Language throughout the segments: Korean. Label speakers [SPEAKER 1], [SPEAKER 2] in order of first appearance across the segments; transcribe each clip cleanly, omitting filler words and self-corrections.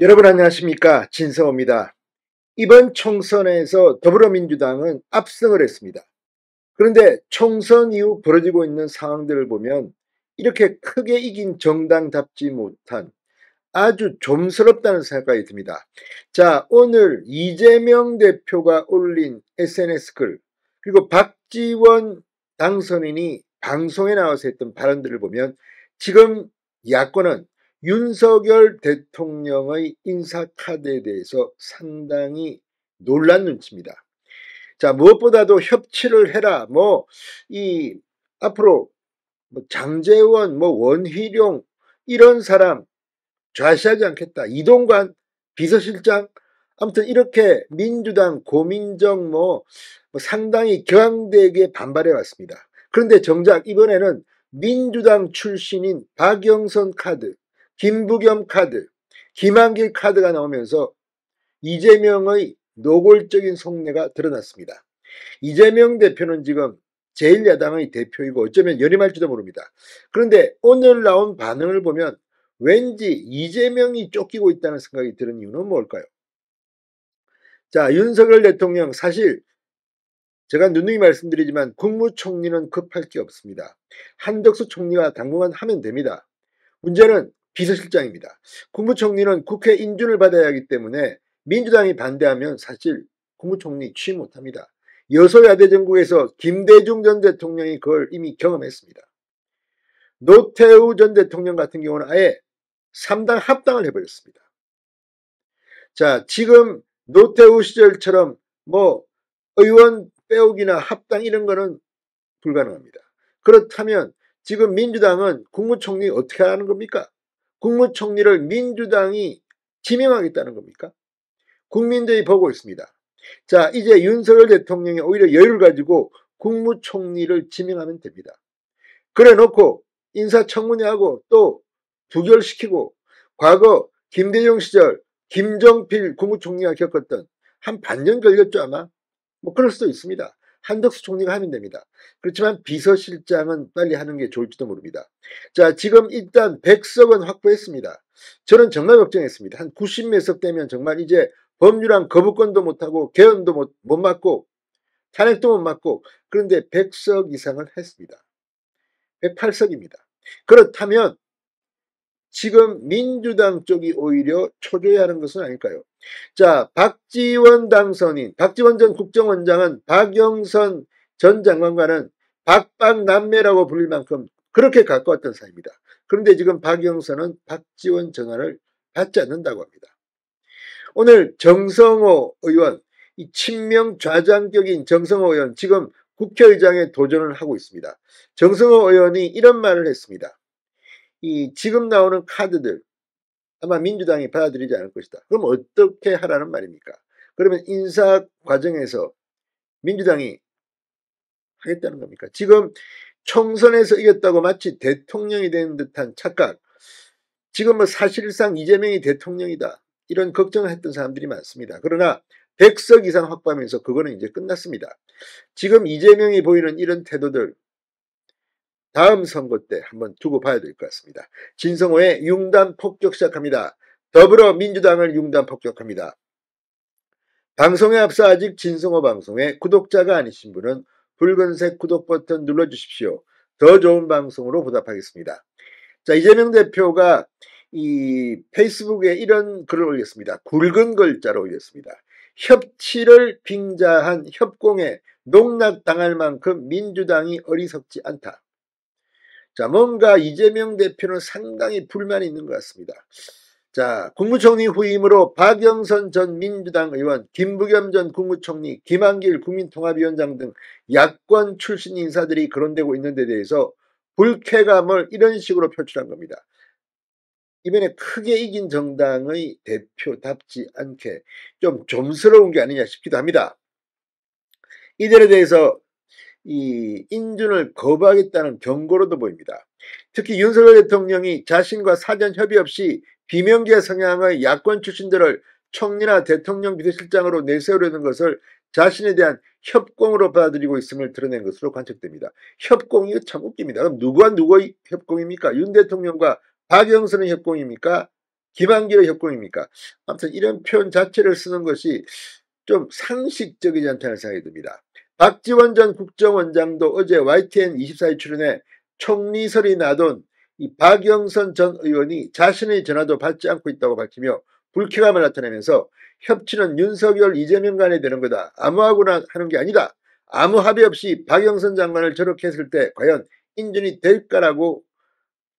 [SPEAKER 1] 여러분 안녕하십니까? 진성호입니다. 이번 총선에서 더불어민주당은 압승을 했습니다. 그런데 총선 이후 벌어지고 있는 상황들을 보면 이렇게 크게 이긴 정당답지 못한 아주 좀스럽다는 생각이 듭니다. 자, 오늘 이재명 대표가 올린 SNS 글, 그리고 박지원 당선인이 방송에 나와서 했던 발언들을 보면 지금 야권은 윤석열 대통령의 인사카드에 대해서 상당히 놀란 눈치입니다. 자, 무엇보다도 협치를 해라. 앞으로 장제원, 원희룡, 이런 사람 좌시하지 않겠다. 이동관 비서실장, 아무튼 이렇게 민주당 고민정 상당히 격앙되게 반발해 왔습니다. 그런데 정작 이번에는 민주당 출신인 박영선 카드, 김부겸 카드, 김한길 카드가 나오면서 이재명의 노골적인 속내가 드러났습니다. 이재명 대표는 지금 제1야당의 대표이고 어쩌면 연임할지도 모릅니다. 그런데 오늘 나온 반응을 보면 왠지 이재명이 쫓기고 있다는 생각이 드는 이유는 뭘까요? 자, 윤석열 대통령 사실 제가 누누이 말씀드리지만 국무총리는 급할 게 없습니다. 한덕수 총리가 당분간 하면 됩니다. 문제는 비서실장입니다. 국무총리는 국회 인준을 받아야 하기 때문에 민주당이 반대하면 사실 국무총리 취임 못합니다. 여소야대 정국에서 김대중 전 대통령이 그걸 이미 경험했습니다. 노태우 전 대통령 같은 경우는 아예 3당 합당을 해버렸습니다. 자, 지금 노태우 시절처럼 의원 빼오기나 합당 이런 거는 불가능합니다. 그렇다면 지금 민주당은 국무총리 어떻게 하는 겁니까? 국무총리를 민주당이 지명하겠다는 겁니까? 국민들이 보고 있습니다. 자, 이제 윤석열 대통령이 오히려 여유를 가지고 국무총리를 지명하면 됩니다. 그래 놓고 인사청문회하고 또 부결시키고 과거 김대중 시절 김정필 국무총리가 겪었던 한 반년 걸렸죠 아마. 그럴 수도 있습니다. 한덕수 총리가 하면 됩니다. 그렇지만 비서실장은 빨리 하는 게 좋을지도 모릅니다. 자, 지금 일단 100석은 확보했습니다. 저는 정말 걱정했습니다. 한 90몇 석 되면 정말 이제 법률안 거부권도 못하고 개헌도 못 맞고 탄핵도 못 맞고, 그런데 100석 이상을 했습니다. 108석입니다. 그렇다면 지금 민주당 쪽이 오히려 초조해하는 것은 아닐까요? 자, 박지원 당선인, 박지원 전 국정원장은 박영선 전 장관과는 박박남매라고 불릴 만큼 그렇게 가까웠던 사이입니다. 그런데 지금 박영선은 박지원 전화를 받지 않는다고 합니다. 오늘 정성호 의원, 이 친명 좌장격인 정성호 의원 지금 국회의장에 도전을 하고 있습니다. 정성호 의원이 이런 말을 했습니다. 지금 나오는 카드들 아마 민주당이 받아들이지 않을 것이다. 그럼 어떻게 하라는 말입니까? 그러면 인사 과정에서 민주당이 하겠다는 겁니까? 지금 총선에서 이겼다고 마치 대통령이 된 듯한 착각. 지금 사실상 이재명이 대통령이다. 이런 걱정을 했던 사람들이 많습니다. 그러나 100석 이상 확보하면서 그거는 이제 끝났습니다. 지금 이재명이 보이는 이런 태도들 다음 선거 때 한번 두고 봐야 될 것 같습니다. 진성호의 융단 폭격 시작합니다. 더불어민주당을 융단 폭격합니다. 방송에 앞서 아직 진성호 방송에 구독자가 아니신 분은 붉은색 구독 버튼 눌러주십시오. 더 좋은 방송으로 보답하겠습니다. 자, 이재명 대표가 이 페이스북에 이런 글을 올렸습니다. 굵은 글자로 올렸습니다. 협치를 빙자한 협공에 농락당할 만큼 민주당이 어리석지 않다. 자, 뭔가 이재명 대표는 상당히 불만이 있는 것 같습니다. 자, 국무총리 후임으로 박영선 전 민주당 의원, 김부겸 전 국무총리, 김한길 국민통합위원장 등 야권 출신 인사들이 거론되고 있는 데 대해서 불쾌감을 이런 식으로 표출한 겁니다. 이번에 크게 이긴 정당의 대표답지 않게 좀 좀스러운 게 아니냐 싶기도 합니다. 이들에 대해서 이 인준을 거부하겠다는 경고로도 보입니다. 특히 윤석열 대통령이 자신과 사전 협의 없이 비명계 성향의 야권 출신들을 총리나 대통령 비서실장으로 내세우려는 것을 자신에 대한 협공으로 받아들이고 있음을 드러낸 것으로 관측됩니다. 협공이 참 웃깁니다. 그럼 누구와 누구의 협공입니까? 윤 대통령과 박영선의 협공입니까? 김한길의 협공입니까? 아무튼 이런 표현 자체를 쓰는 것이 좀 상식적이지 않다는 생각이 듭니다. 박지원 전 국정원장도 어제 YTN 24일 출연해 총리설이 나돈 이 박영선 전 의원이 자신의 전화도 받지 않고 있다고 밝히며 불쾌감을 나타내면서 협치는 윤석열, 이재명 간에 되는 거다. 아무하고나 하는 게 아니다. 아무 합의 없이 박영선 장관을 저렇게 했을 때 과연 인준이 될까라고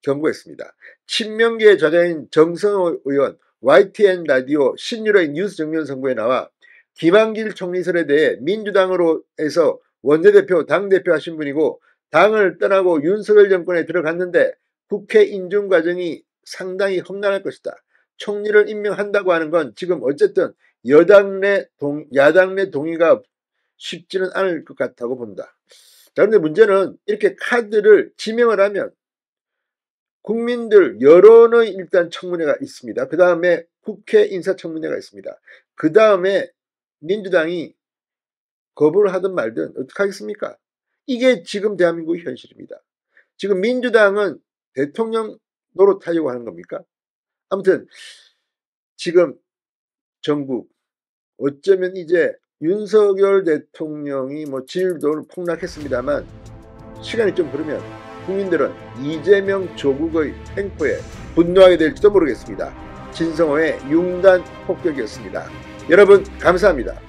[SPEAKER 1] 경고했습니다. 친명계의 좌장인 정성호 의원 YTN 라디오 신유로의 뉴스 정면 선고에 나와 김한길 총리설에 대해 민주당으로 해서 원내대표, 당대표 하신 분이고 당을 떠나고 윤석열 정권에 들어갔는데 국회 인준 과정이 상당히 험난할 것이다. 총리를 임명한다고 하는 건 지금 어쨌든 야당 내 동의가 쉽지는 않을 것 같다고 본다. 자, 그런데 문제는 이렇게 카드를 지명을 하면 국민들 여론의 일단 청문회가 있습니다. 그 다음에 국회 인사청문회가 있습니다. 그 다음에 민주당이 거부를 하든 말든 어떻게 하겠습니까? 이게 지금 대한민국의 현실입니다. 지금 민주당은 대통령 노릇하려고 하는 겁니까? 아무튼 지금 전국 어쩌면 이제 윤석열 대통령이 뭐 지지율도 폭락했습니다만 시간이 좀 흐르면 국민들은 이재명 조국의 횡포에 분노하게 될지도 모르겠습니다. 진성호의 융단 폭격이었습니다. 여러분 감사합니다.